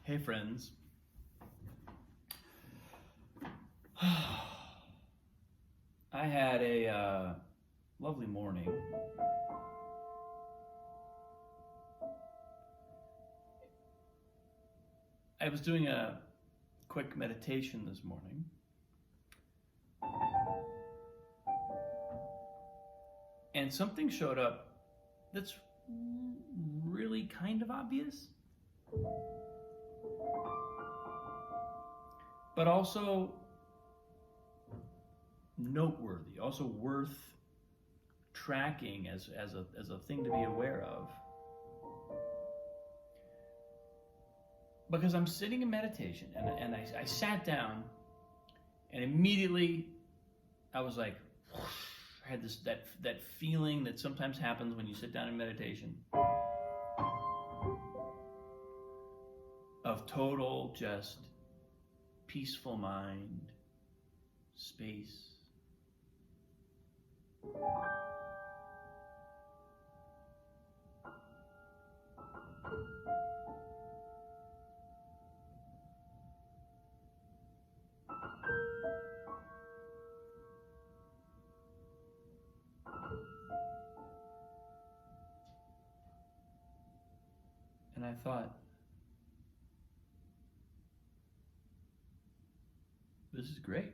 Hey friends. I had a lovely morning. I was doing a quick meditation this morning. And something showed up that's really kind of obvious, but also noteworthy, also worth tracking as a thing to be aware of. Because I'm sitting in meditation and I sat down and immediately I was like, whoosh, I had that feeling that sometimes happens when you sit down in meditation of total just peaceful mind, space. And I thought, this is great.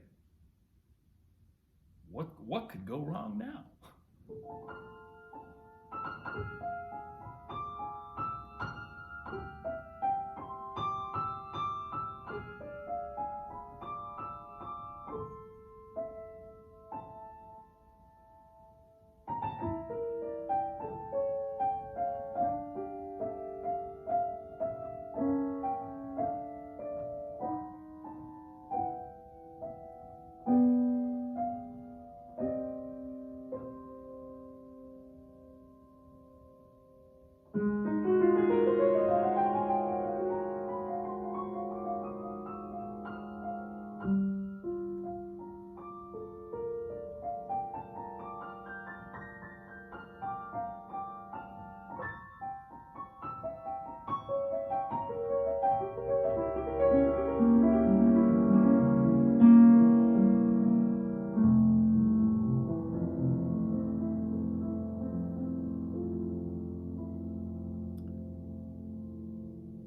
What could go wrong now?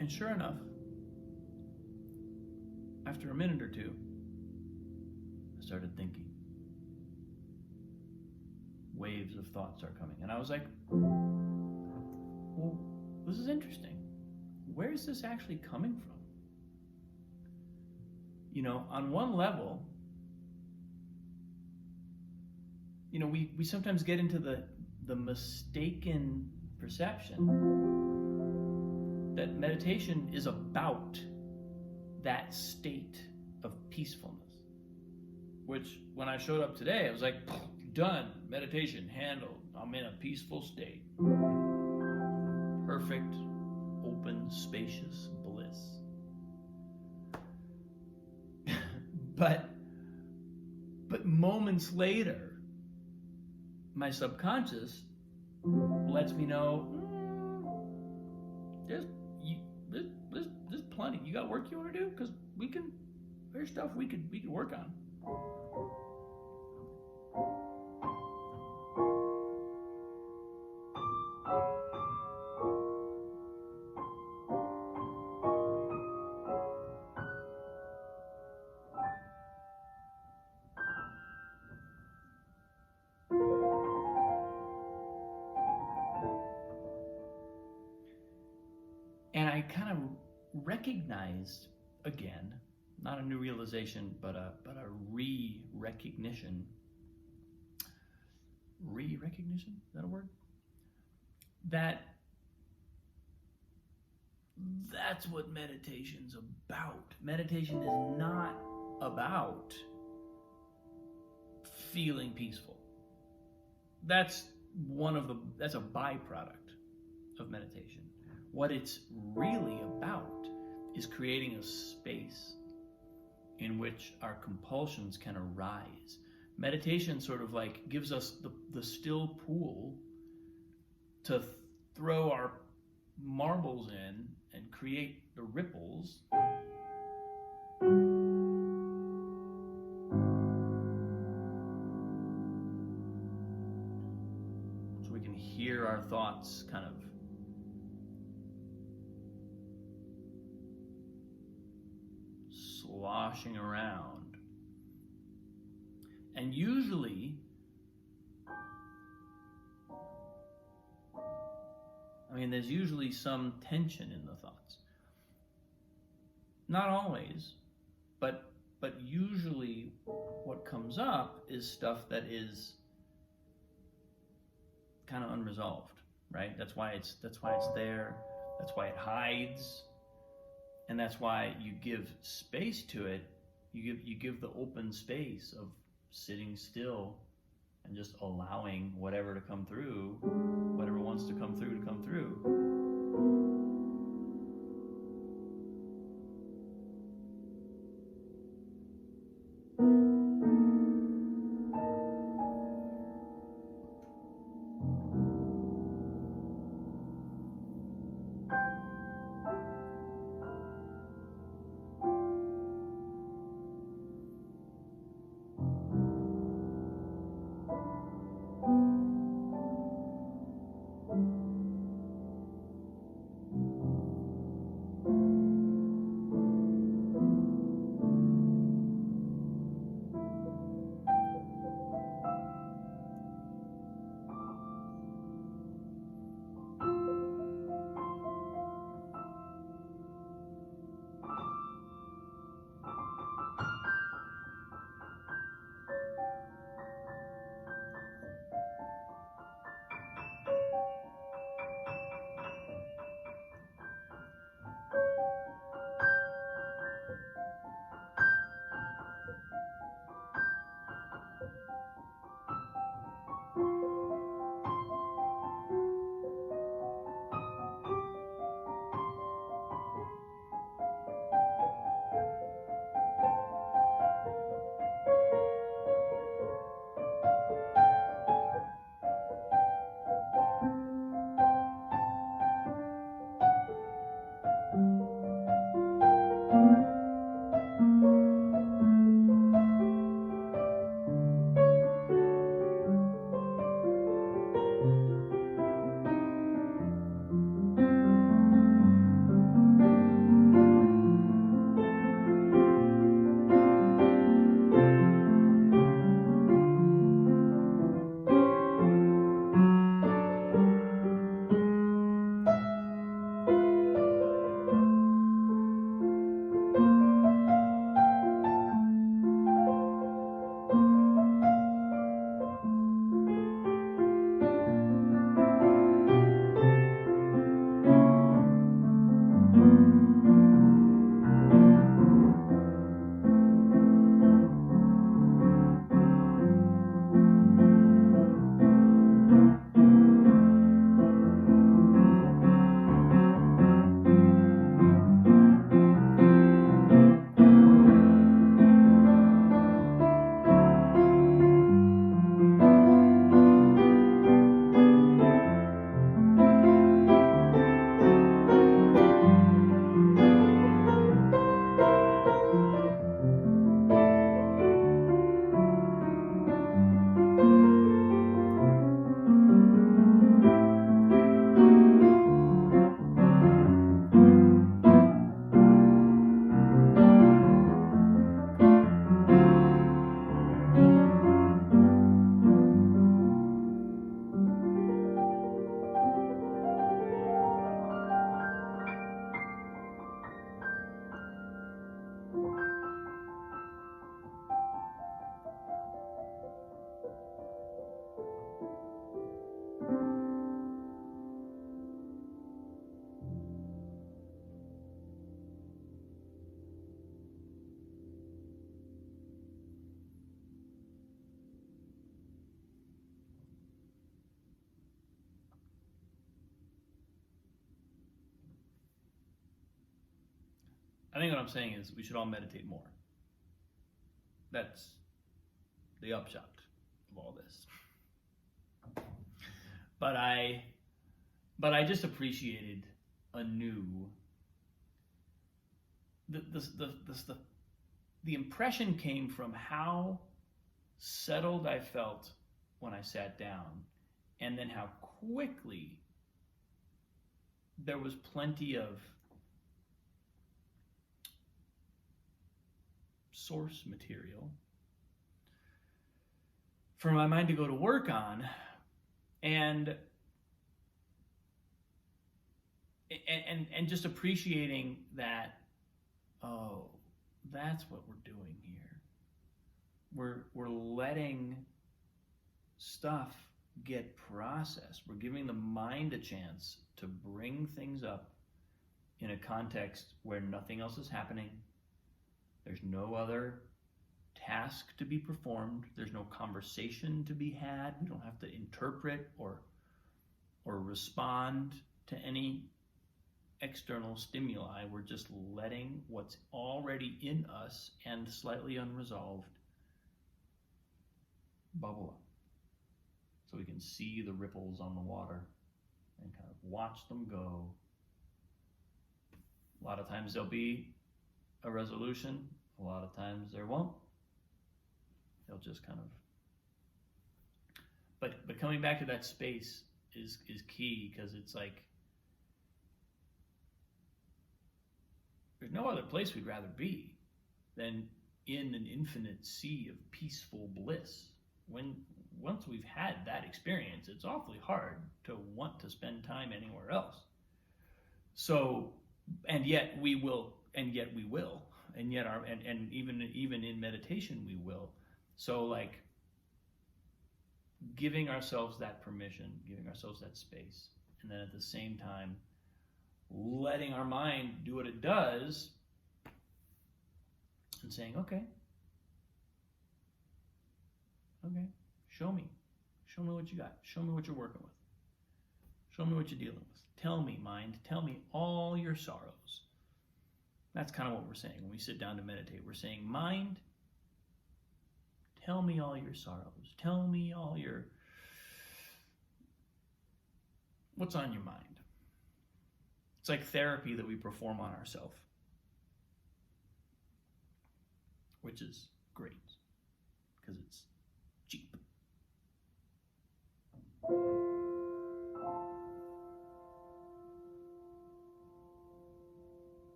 And sure enough, after a minute or two, I started thinking. Waves of thoughts are coming. And I was like, well, this is interesting. Where is this actually coming from? You know, on one level, you know, we sometimes get into the mistaken perception that meditation is about that state of peacefulness. Which, when I showed up today, I was like, done, meditation, handled. I'm in a peaceful state. Perfect, open, spacious bliss. But moments later, my subconscious lets me know, there's plenty. You got work you want to do? Because there's stuff we could work on. And I kind of recognized, again, not a new realization, but a re-recognition. Re-recognition? Is that a word? That's what meditation's about. Meditation is not about feeling peaceful. That's a byproduct of meditation. What it's really about is creating a space in which our compulsions can arise. Meditation sort of like gives us the still pool to throw our marbles in and create the ripples. So we can hear our thoughts kind of sloshing around. And usually, there's usually some tension in the thoughts. Not always, but usually what comes up is stuff that is kind of unresolved, right? That's why it's there. That's why it hides. And that's why you give space to it. You give the open space of sitting still and just allowing whatever to come through, whatever wants to come through to come through. I think what I'm saying is we should all meditate more. That's the upshot of all this. But I just appreciated anew the impression came from how settled I felt when I sat down, and then how quickly there was plenty of source material for my mind to go to work on, and just appreciating that, oh, that's what we're doing here. We're letting stuff get processed. We're giving the mind a chance to bring things up in a context where nothing else is happening. There's no other task to be performed. There's no conversation to be had. We don't have to interpret or respond to any external stimuli. We're just letting what's already in us and slightly unresolved bubble up, so we can see the ripples on the water and kind of watch them go. A lot of times there'll be a resolution, a lot of times there won't. They'll just kind of, but coming back to that space is key, because it's like there's no other place we'd rather be than in an infinite sea of peaceful bliss. Once we've had that experience, it's awfully hard to want to spend time anywhere else. So, and yet we will, and yet even in meditation we will. So, like, giving ourselves that permission, giving ourselves that space, and then at the same time letting our mind do what it does, and saying, okay, show me what you got, show me what you're working with, show me what you're dealing with. Tell me, mind, tell me all your sorrows. That's kind of what we're saying when we sit down to meditate. We're saying, mind, tell me all your sorrows, tell me all your, what's on your mind. It's like therapy that we perform on ourselves, which is great because it's cheap.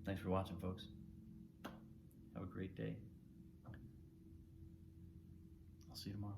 Thanks for watching, folks. Have a great day. I'll see you tomorrow.